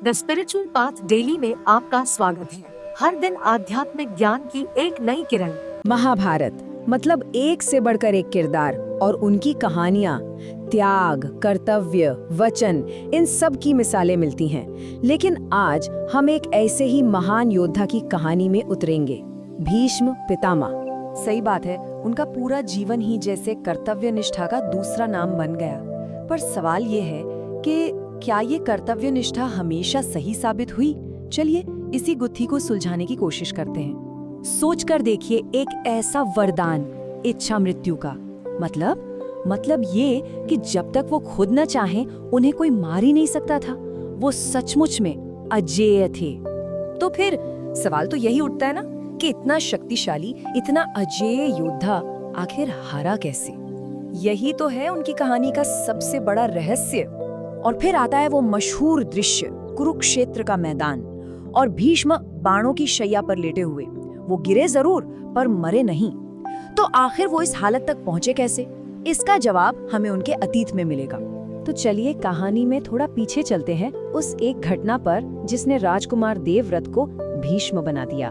The spiritual path daily में आपका स्वागत है। हर दिन आध्यात्मिक ज्ञान की एक नई किरण। महाभारत मतलब एक से बढ़कर एक किरदार और उनकी कहानियां, त्याग, कर्तव्य, वचन, इन सब की मिसालें मिलती हैं। लेकिन आज हम एक ऐसे ही महान योद्धा की कहानी में उतरेंगे, भीष्म पितामह। सही बात है, उनका पूरा जीवन ही जैसे कर्तव्य निष्ठा का दूसरा नाम बन गया। पर सवाल ये है कि क्या ये कर्तव्य निष्ठा हमेशा सही साबित हुई? चलिए इसी गुत्थी को सुलझाने की कोशिश करते हैं। सोचकर देखिए, एक ऐसा वरदान, इच्छा मृत्यु का मतलब ये कि जब तक वो खुद न चाहें उन्हें कोई मार ही नहीं सकता था। वो सचमुच में अजेय थे। तो फिर सवाल तो यही उठता है ना कि इतना शक्तिशाली, इतना अजेय योद्धा आखिर हारा कैसे? यही तो है उनकी कहानी का सबसे बड़ा रहस्य। और फिर आता है वो मशहूर दृश्य, कुरुक्षेत्र का मैदान और भीष्म बाणों की शैया पर लेटे हुए। वो गिरे जरूर पर मरे नहीं। तो आखिर वो इस हालत तक पहुंचे कैसे? इसका जवाब हमें उनके अतीत में मिलेगा। तो चलिए कहानी में थोड़ा पीछे चलते हैं, उस एक घटना पर जिसने राजकुमार देवव्रत को भीष्म बना दिया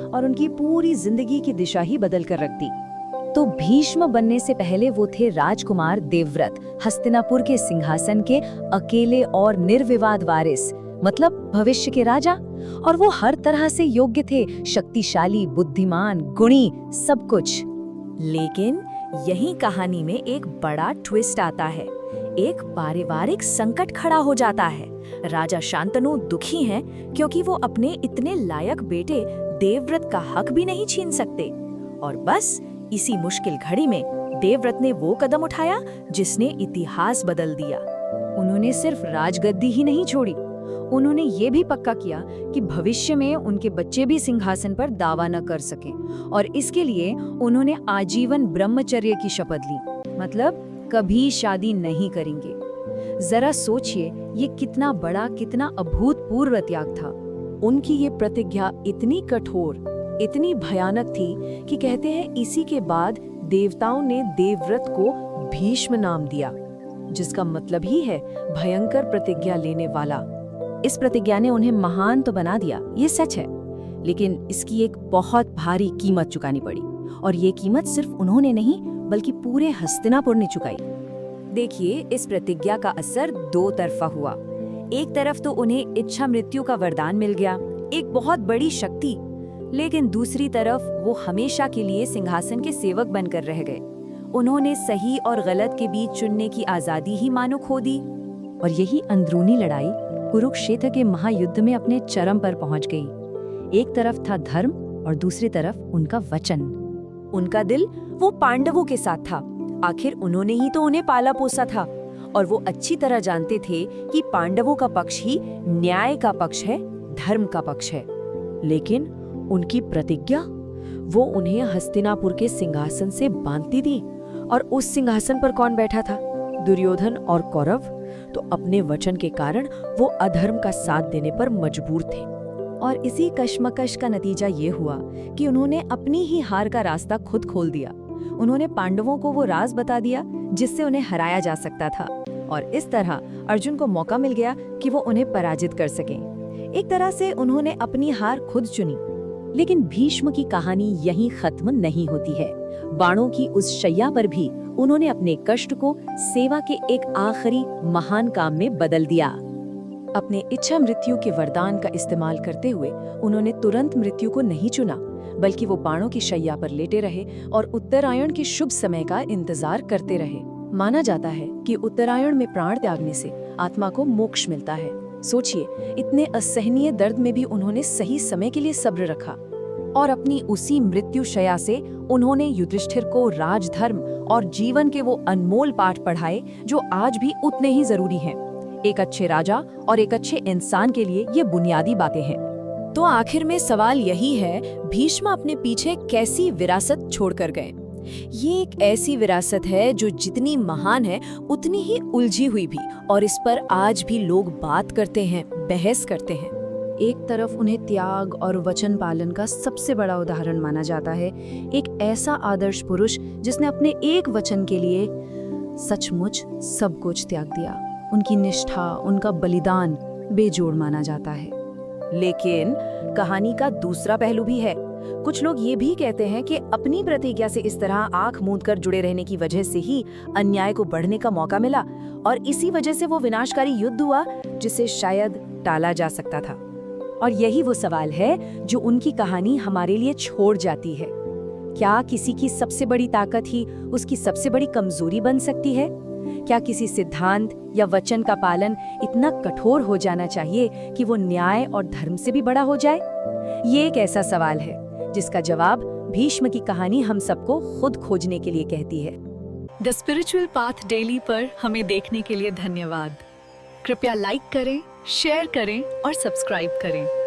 और उनकी पूरी जिंदगी की दिशा ही बदल कर रख दी। तो भीष्म बनने से पहले वो थे राजकुमार देवव्रत, हस्तिनापुर के सिंहासन के अकेले और निर्विवाद वारिस, मतलब भविष्य के राजा। और वो हर तरह से योग्य थे, शक्तिशाली, बुद्धिमान, गुणी, सब कुछ। लेकिन यही कहानी में एक बड़ा ट्विस्ट आता है। एक पारिवारिक संकट खड़ा हो जाता है। राजा शांतनु दुखी हैं क्योंकि वो अपने इतने लायक बेटे देवव्रत का हक भी नहीं छीन सकते। और बस इसी मुश्किल घड़ी में देवव्रत ने वो कदम उठाया जिसने इतिहास बदल दिया। उन्होंने सिर्फ राजगद्दी ही नहीं छोड़ी, उन्होंने ये भी पक्का किया कि भविष्य में उनके बच्चे भी सिंहासन पर दावा न कर सके। और इसके लिए उन्होंने आजीवन ब्रह्मचर्य की शपथ ली, मतलब कभी शादी नहीं करेंगे। जरा सोचिए, ये कितना बड़ा, कितना अभूतपूर्व त्याग था। उनकी ये प्रतिज्ञा इतनी कठोर, इतनी भयानक थी कि कहते हैं इसी के बाद देवताओं ने देवव्रत को भीष्म नाम दिया, जिसका मतलब ही है भयंकर प्रतिज्ञा लेने वाला। इस प्रतिज्ञा ने उन्हें महान तो बना दिया, ये सच है, लेकिन इसकी एक बहुत भारी कीमत चुकानी पड़ी। और ये कीमत सिर्फ उन्होंने नहीं बल्कि पूरे हस्तिनापुर ने चुकाई। देखिए, इस प्रतिज्ञा का असर दो तरफा हुआ। एक तरफ तो उन्हें इच्छा मृत्यु का वरदान मिल गया, एक बहुत बड़ी शक्ति, लेकिन दूसरी तरफ वो हमेशा के लिए सिंहासन के सेवक बनकर रह गए। उन्होंने सही और गलत के बीच चुनने की आजादी ही मानो खो दी। और यही अंदरूनी लड़ाई कुरुक्षेत्र के महायुद्ध में अपने चरम पर पहुंच गई। एक तरफ था धर्म और दूसरी तरफ उनका वचन। उनका दिल वो पांडवों के साथ था। आखिर उन्होंने ही तो उन्हें पाला पोसा था और वो अच्छी तरह जानते थे कि पांडवों का पक्ष ही न्याय का पक्ष है, धर्म का पक्ष है। लेकिन उनकी प्रतिज्ञा, वो उन्हें हस्तिनापुर के सिंहासन से बांधती थी। और उस सिंहासन पर कौन बैठा था? दुर्योधन और कौरव। तो अपने वचन के कारण वो अधर्म का साथ देने पर मजबूर थे। और इसी कश्मकश का नतीजा ये हुआ कि उन्होंने अपनी ही हार का रास्ता खुद खोल दिया। उन्होंने पांडवों को वो राज बता दिया जिससे उन्हें हराया जा सकता था। और इस तरह अर्जुन को मौका मिल गया कि वो उन्हें पराजित कर सकें। एक तरह से उन्होंने अपनी हार खुद चुनी। लेकिन भीष्म की कहानी यहीं खत्म नहीं होती है। बाणों की उस शैया पर भी उन्होंने अपने कष्ट को सेवा के एक आखिरी महान काम में बदल दिया। अपने इच्छा मृत्यु के वरदान का इस्तेमाल करते हुए उन्होंने तुरंत मृत्यु को नहीं चुना, बल्कि वो बाणों की शैया पर लेटे रहे और उत्तरायण के शुभ समय का इंतजार करते रहे। माना जाता है कि उत्तरायण में प्राण त्यागने से आत्मा को मोक्ष मिलता है। सोचिए, इतने असहनीय दर्द में भी उन्होंने सही समय के लिए सब्र रखा। और अपनी उसी मृत्यु शैया से उन्होंने युधिष्ठिर को राजधर्म और जीवन के वो अनमोल पाठ पढ़ाए जो आज भी उतने ही जरूरी हैं। एक अच्छे राजा और एक अच्छे इंसान के लिए ये बुनियादी बातें हैं। तो आखिर में सवाल यही है, भीष्म अपने पीछे कैसी विरासत छोड़कर गए? ये एक ऐसी विरासत है जो जितनी महान है उतनी ही उलझी हुई भी, और इस पर आज भी लोग बात करते हैं, बहस करते हैं। एक तरफ उन्हें त्याग और वचन पालन का सबसे बड़ा उदाहरण माना जाता है, एक ऐसा आदर्श पुरुष जिसने अपने एक वचन के लिए सचमुच सब कुछ त्याग दिया। उनकी निष्ठा, उनका बलिदान बेजोड़ माना जाता है। लेकिन कहानी का दूसरा पहलू भी है। कुछ लोग ये भी कहते हैं कि अपनी प्रतिज्ञा से इस तरह आंख मूंद कर जुड़े रहने की वजह से ही अन्याय को बढ़ने का मौका मिला और इसी वजह से वो विनाशकारी युद्ध हुआ जिसे शायद टाला जा सकता था। और यही वो सवाल है जो उनकी कहानी हमारे लिए छोड़ जाती है। क्या किसी की सबसे बड़ी ताकत ही उसकी सबसे बड़ी कमजोरी बन सकती है? क्या किसी सिद्धांत या वचन का पालन इतना कठोर हो जाना चाहिए कि वो न्याय और धर्म से भी बड़ा हो जाए? ये एक ऐसा सवाल है जिसका जवाब भीष्म की कहानी हम सबको खुद खोजने के लिए कहती है। द स्पिरिचुअल पाथ डेली पर हमें देखने के लिए धन्यवाद। कृपया लाइक करें, शेयर करें और सब्सक्राइब करें।